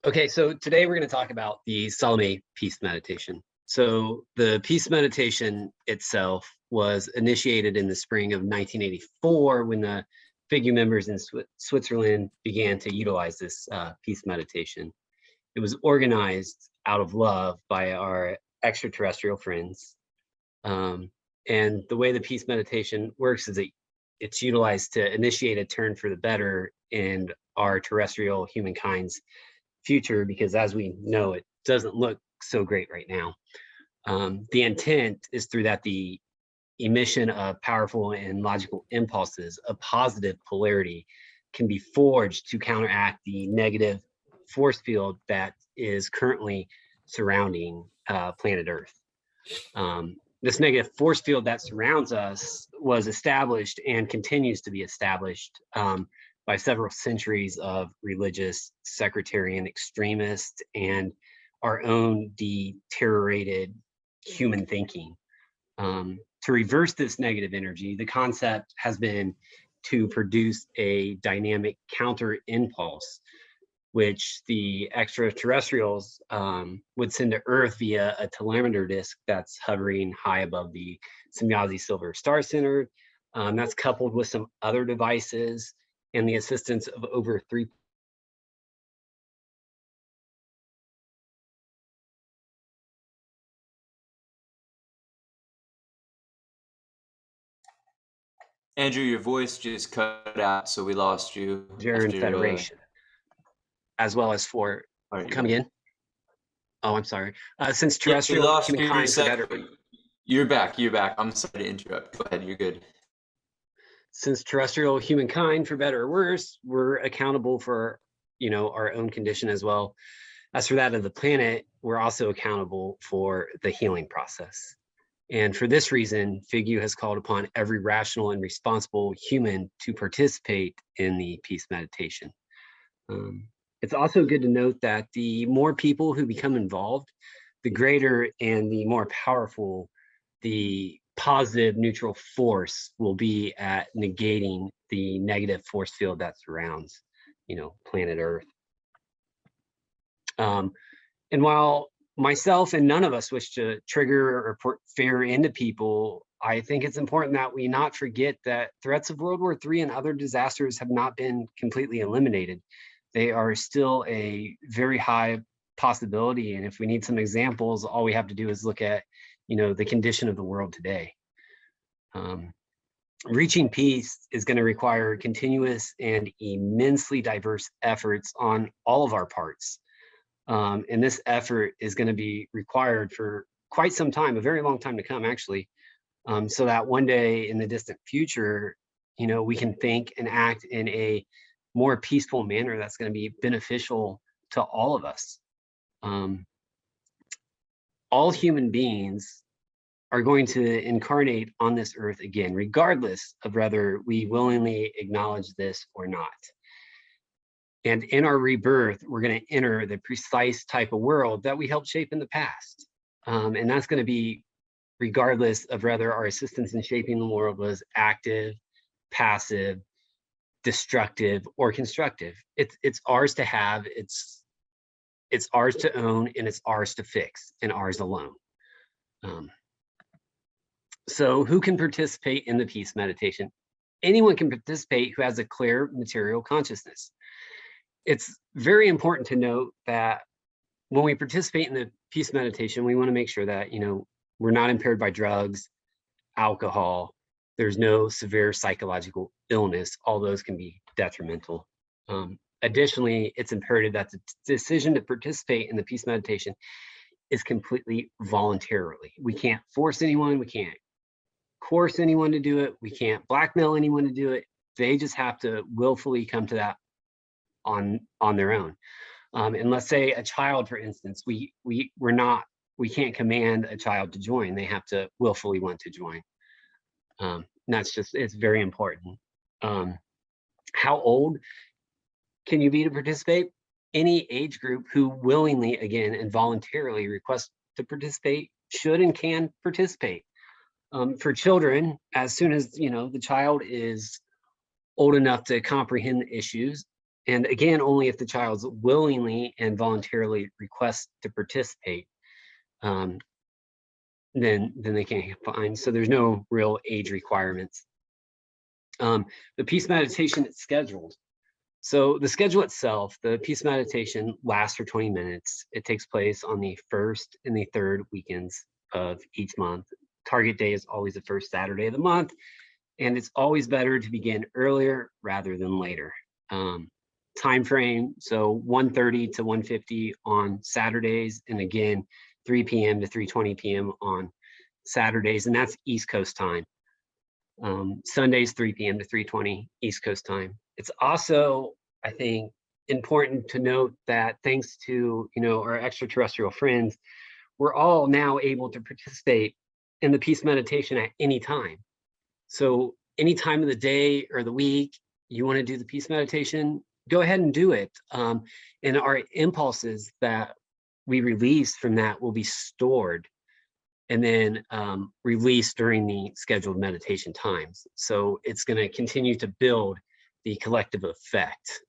Okay, so today we're going to talk about the Saalome Peace Meditation. So the Peace Meditation itself was initiated in the spring of 1984 when the FIGU members in Switzerland began to utilize this peace meditation. It was organized out of love by our extraterrestrial friends. Um, and the way the peace meditation works is it's utilized to initiate a turn for the better in our terrestrial humankind's future, because as we know, it doesn't look so great right now. The intent is through that the emission of powerful and logical impulses of positive polarity can be forged to counteract the negative force field that is currently surrounding planet Earth. This negative force field that surrounds us was established and continues to be established by several centuries of religious sectarian extremists and our own deteriorated human thinking. To reverse this negative energy, the concept has been to produce a dynamic counter impulse, which the extraterrestrials would send to Earth via a telemeter disk that's hovering high above the Semyazi Silver Star Center. That's coupled with some other devices and the assistance of over 3. Andrew, your voice just cut out, so we lost you Terran after. Federation, as well as for, All right, come again? Oh, I'm sorry. Since yeah, we terrestrial lost you a humankind for second. better, But you're back. You're back. I'm sorry to interrupt. Go ahead. You're good. since terrestrial humankind for better or worse, we're accountable for, our own condition as well. As for that of the planet, we're also accountable for the healing process. And for this reason, FIGU has called upon every rational and responsible human to participate in the peace meditation. It's also good to note that the more people who become involved, the greater and the more powerful the positive neutral force will be at negating the negative force field that surrounds, planet Earth. And while myself and none of us wish to trigger or put fear into people, I think it's important that we not forget that threats of World War III and other disasters have not been completely eliminated. They are still a very high possibility. And if we need some examples, all we have to do is look at, the condition of the world today. Reaching peace is going to require continuous and immensely diverse efforts on all of our parts. And this effort is going to be required for quite some time, a very long time to come, actually, so that one day in the distant future, we can think and act in a more peaceful manner that's going to be beneficial to all of us. All human beings are going to incarnate on this earth again, regardless of whether we willingly acknowledge this or not. And in our rebirth, we're going to enter the precise type of world that we helped shape in the past. And that's going to be regardless of whether our assistance in shaping the world was active, passive, destructive, or constructive. It's ours to have, it's ours to own, and it's ours to fix, and ours alone. So who can participate in the peace meditation? Anyone can participate who has a clear material consciousness. It's very important to note that when we participate in the peace meditation, we want to make sure that, we're not impaired by drugs, alcohol. There's no severe psychological illness. All those can be detrimental. Additionally, it's imperative that the decision to participate in the peace meditation is completely voluntarily. We can't force anyone. We can't coerce anyone to do it. We can't blackmail anyone to do it. They just have to willfully come to that on their own. And let's say a child, for instance, we can't command a child to join. They have to willfully want to join. It's very important. How old can you be to participate? Any age group who willingly, again, and voluntarily request to participate should and can participate. For children, as soon as, the child is old enough to comprehend the issues, And again, only if the child's willingly and voluntarily requests to participate, then they can find. So there's no real age requirements. The peace meditation is scheduled. So the schedule itself, the peace meditation lasts for 20 minutes. It takes place on the first and the third weekends of each month. Target day is always the first Saturday of the month, and it's always better to begin earlier rather than later. Time frame, so 1:30 to 1:50 on Saturdays, and again 3 p.m. to 3:20 p.m. on Saturdays, and that's East Coast time. Sundays 3 p.m. to 3:20 East Coast time. It's also, I think, important to note that thanks to our extraterrestrial friends, we're all now able to participate in the peace meditation at any time. So any time of the day or the week you want to do the peace meditation, go ahead and do it. And our impulses that we release from that will be stored and then released during the scheduled meditation times. So it's going to continue to build the collective effect.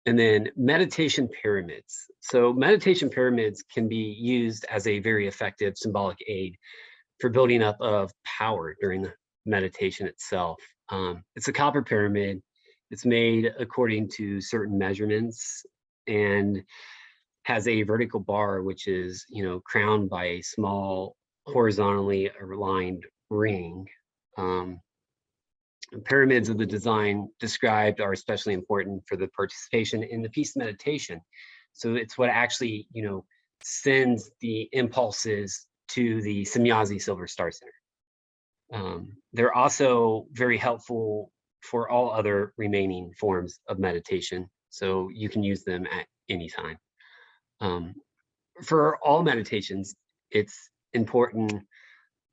And then meditation pyramids. So meditation pyramids can be used as a very effective symbolic aid for building up of power during the meditation itself. It's a copper pyramid. It's made according to certain measurements and has a vertical bar, which is, crowned by a small horizontally aligned ring. Pyramids of the design described are especially important for the participation in the peace meditation. So it's what actually, sends the impulses to the Semyazi Silver Star Center. They're also very helpful for all other remaining forms of meditation. So you can use them at any time. For all meditations, it's important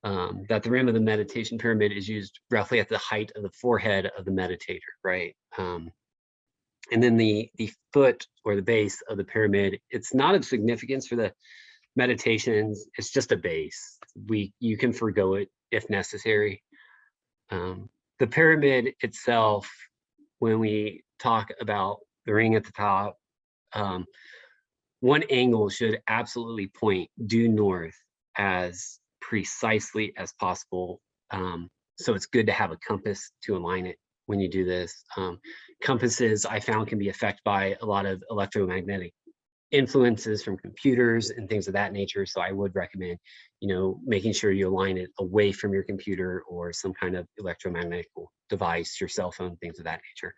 that the rim of the meditation pyramid is used roughly at the height of the forehead of the meditator, right? And then the foot or the base of the pyramid, it's not of significance for the meditations. It's just a base. You can forgo it if necessary. The pyramid itself, when we talk about the ring at the top, one angle should absolutely point due north as precisely as possible. So it's good to have a compass to align it when you do this. Compasses, I found, can be affected by a lot of electromagnetic influences from computers and things of that nature. So I would recommend, making sure you align it away from your computer or some kind of electromagnetic device, your cell phone, things of that nature.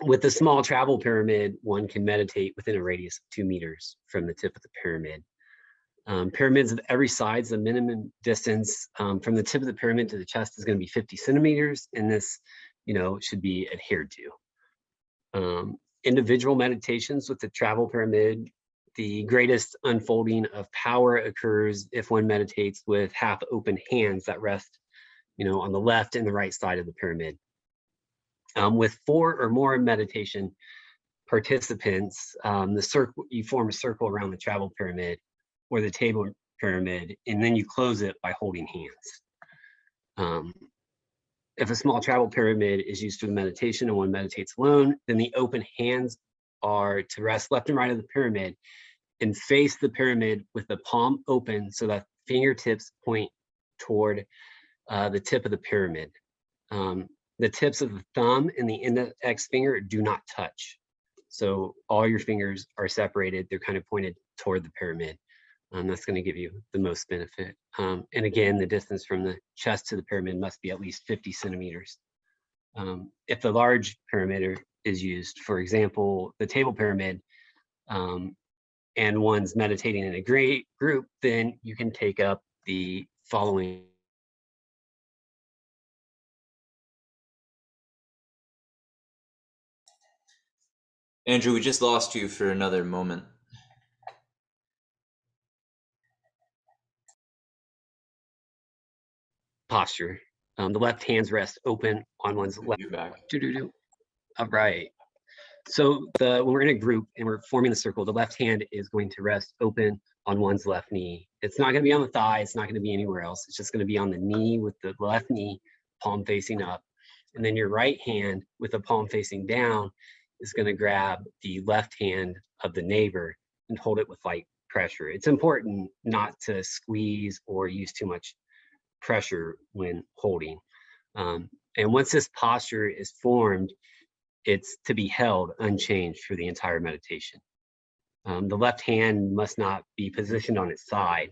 With the small travel pyramid, one can meditate within a radius of 2 meters from the tip of the pyramid. Pyramids of every size, the minimum distance from the tip of the pyramid to the chest is going to be 50 centimeters, and this, should be adhered to. Individual meditations with the travel pyramid, the greatest unfolding of power occurs if one meditates with half open hands that rest, on the left and the right side of the pyramid. With 4 or more meditation participants, you form a circle around the travel pyramid or the table pyramid, and then you close it by holding hands. If a small travel pyramid is used for the meditation and one meditates alone, then the open hands are to rest left and right of the pyramid and face the pyramid with the palm open so that fingertips point toward the tip of the pyramid. The tips of the thumb and the index finger do not touch. So all your fingers are separated. They're kind of pointed toward the pyramid. That's going to give you the most benefit. And again, the distance from the chest to the pyramid must be at least 50 centimeters. If the large pyramid is used, for example, the table pyramid, and one's meditating in a great group, then you can take up the following. Andrew, we just lost you for another moment. Posture. The left hands rest open on one's left. You're back. All right. So when we're in a group and we're forming the circle, the left hand is going to rest open on one's left knee. It's not going to be on the thigh. It's not going to be anywhere else. It's just going to be on the knee with the left knee, palm facing up. And then your right hand with the palm facing down is going to grab the left hand of the neighbor and hold it with light pressure. It's important not to squeeze or use too much pressure when holding. And once this posture is formed, it's to be held unchanged for the entire meditation. The left hand must not be positioned on its side,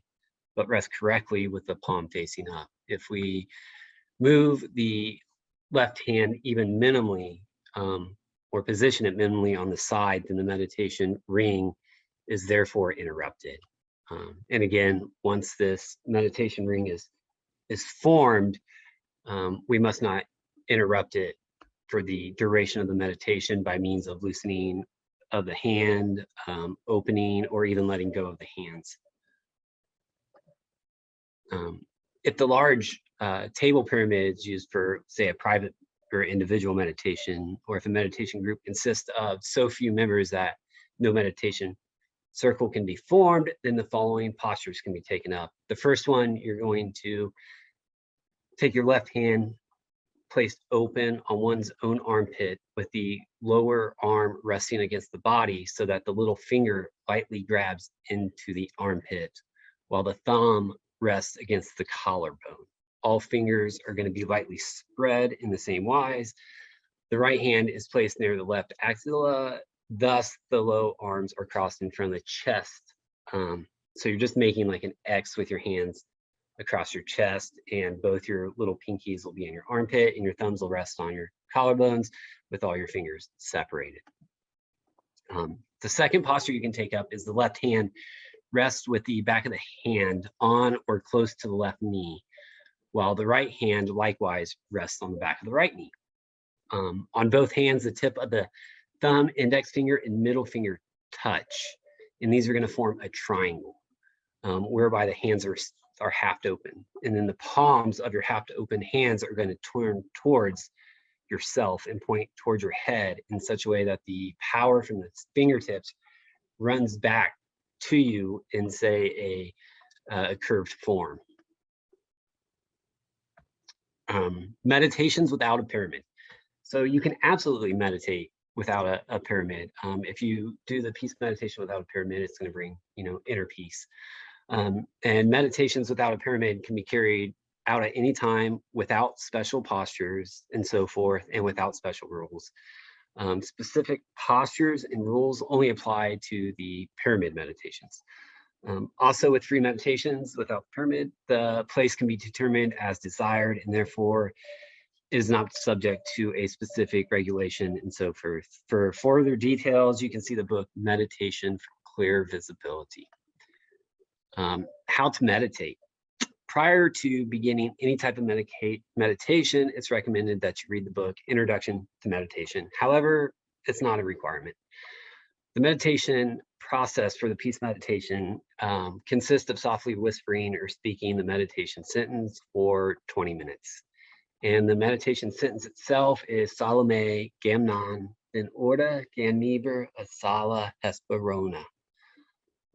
but rest correctly with the palm facing up. If we move the left hand even minimally, or position it minimally on the side, then the meditation ring is therefore interrupted. And again, once this meditation ring is formed, we must not interrupt it for the duration of the meditation by means of loosening of the hand, opening, or even letting go of the hands. If the large table pyramid is used for, say, a private or individual meditation, or if a meditation group consists of so few members that no meditation circle can be formed, then the following postures can be taken up. The first one, you're going to take your left hand placed open on one's own armpit with the lower arm resting against the body so that the little finger lightly grabs into the armpit while the thumb rests against the collarbone. All fingers are going to be lightly spread in the same wise. The right hand is placed near the left axilla, thus the low arms are crossed in front of the chest. So you're just making like an X with your hands across your chest, and both your little pinkies will be in your armpit and your thumbs will rest on your collarbones with all your fingers separated. The second posture you can take up is the left hand rests with the back of the hand on or close to the left knee, while the right hand likewise rests on the back of the right knee. On both hands, the tip of the thumb, index finger, and middle finger touch, and these are going to form a triangle, whereby the hands are half open, and then the palms of your half open hands are going to turn towards yourself and point towards your head in such a way that the power from the fingertips runs back to you in, say, a curved form. Meditations without a pyramid. So you can absolutely meditate without a pyramid. If you do the peace meditation without a pyramid, it's going to bring, inner peace. And meditations without a pyramid can be carried out at any time without special postures and so forth, and without special rules. Specific postures and rules only apply to the pyramid meditations. Also, with free meditations without pyramid, the place can be determined as desired and therefore is not subject to a specific regulation and so forth. For further details, you can see the book Meditation for Clear Visibility. How to meditate. Prior to beginning any type of meditation, it's recommended that you read the book Introduction to Meditation. However, it's not a requirement. The meditation process for the peace meditation consists of softly whispering or speaking the meditation sentence for 20 minutes. And the meditation sentence itself is Saalome Gamnan Ben Orda Ganiber Asala Hesperona.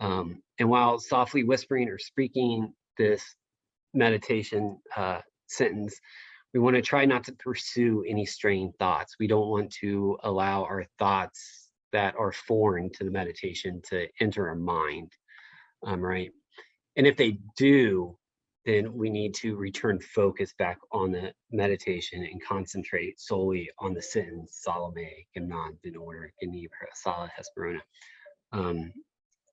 And while softly whispering or speaking this meditation sentence, we want to try not to pursue any strained thoughts. We don't want to allow our thoughts that are foreign to the meditation to enter our mind, right? And if they do, then we need to return focus back on the meditation and concentrate solely on the sentence, Saalome Gamnan Ben Orda Ganiber Asala Hesperona.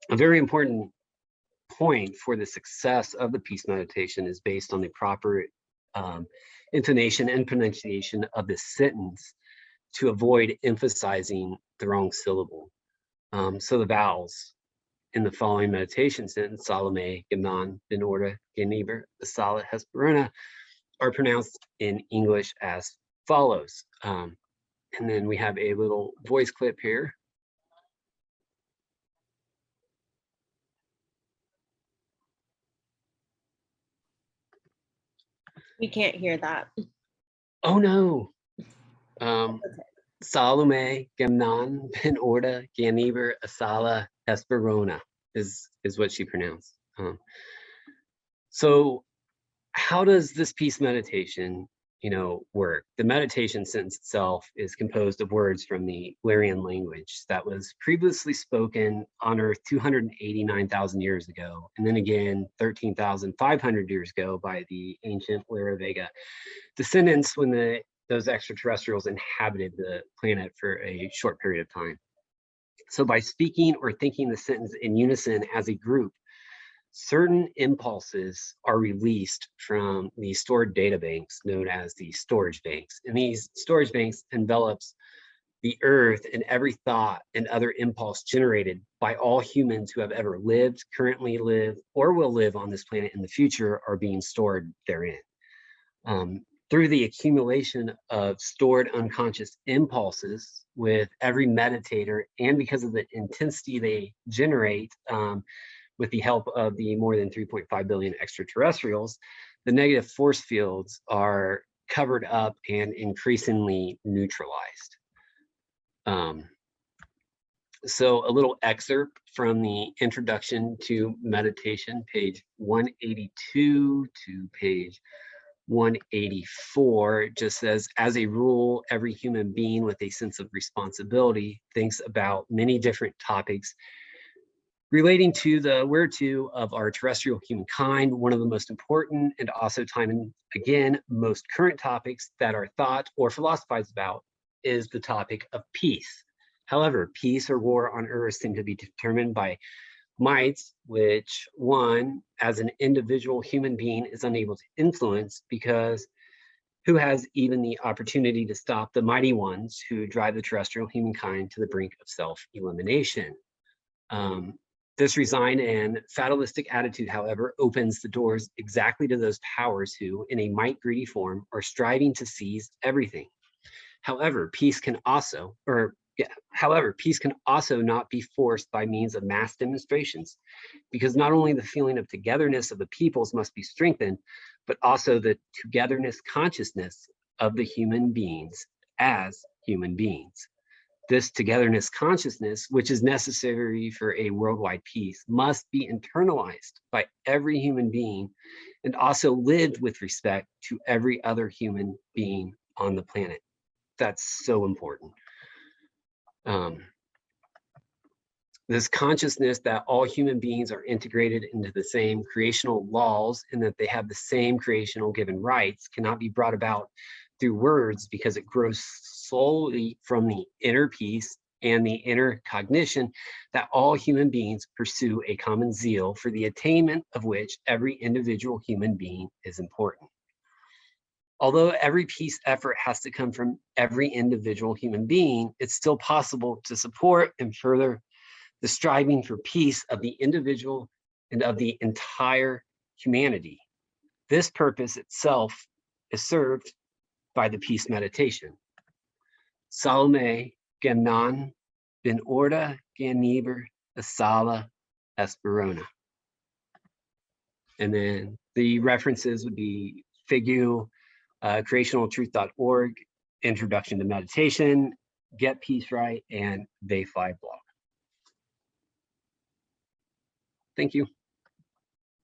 A very important point for the success of the peace meditation is based on the proper intonation and pronunciation of this sentence to avoid emphasizing the wrong syllable. So the vowels in the following meditation sentence, Saalome Gamnan Ben Orda Ganiber Asala Hesperona, are pronounced in English as follows. And then we have a little voice clip here. We can't hear that. Oh no. Saalome Gamnan Ben Orda Ganiber Asala Hesperona is what she pronounced. So how does this peace meditation work. The meditation sentence itself is composed of words from the Lyrian language that was previously spoken on Earth 289,000 years ago, and then again 13,500 years ago by the ancient Lyra Vega descendants when those extraterrestrials inhabited the planet for a short period of time. So by speaking or thinking the sentence in unison as a group, certain impulses are released from the stored data banks known as the storage banks. And these storage banks envelops the earth, and every thought and other impulse generated by all humans who have ever lived, currently live, or will live on this planet in the future are being stored therein. Through the accumulation of stored unconscious impulses with every meditator, and because of the intensity they generate, with the help of the more than 3.5 billion extraterrestrials, the negative force fields are covered up and increasingly neutralized. So a little excerpt from the Introduction to Meditation, page 182 to page 184, just says, as a rule, every human being with a sense of responsibility thinks about many different topics relating to the whereto of our terrestrial humankind. One of the most important and also time and again most current topics that are thought or philosophized about is the topic of peace. However, peace or war on Earth seem to be determined by mights which one, as an individual human being, is unable to influence, because who has even the opportunity to stop the mighty ones who drive the terrestrial humankind to the brink of self-elimination? This resigned and fatalistic attitude, however, opens the doors exactly to those powers who, in a might-greedy form, are striving to seize everything. However, peace can also not be forced by means of mass demonstrations, because not only the feeling of togetherness of the peoples must be strengthened, but also the togetherness consciousness of the human beings as human beings. This togetherness consciousness, which is necessary for a worldwide peace, must be internalized by every human being and also lived with respect to every other human being on the planet. That's so important. This consciousness that all human beings are integrated into the same creational laws and that they have the same creational given rights cannot be brought about through words, because it grows solely from the inner peace and the inner cognition that all human beings pursue a common zeal for the attainment of which every individual human being is important. Although every peace effort has to come from every individual human being, it's still possible to support and further the striving for peace of the individual and of the entire humanity. This purpose itself is served by the peace meditation. Saalome Gemnan bin Orda Ganiber Asala Esperona. And then the references would be FIGU, creationaltruth.org, Introduction to Meditation, Get Peace Right, and They Fly blog. Thank you.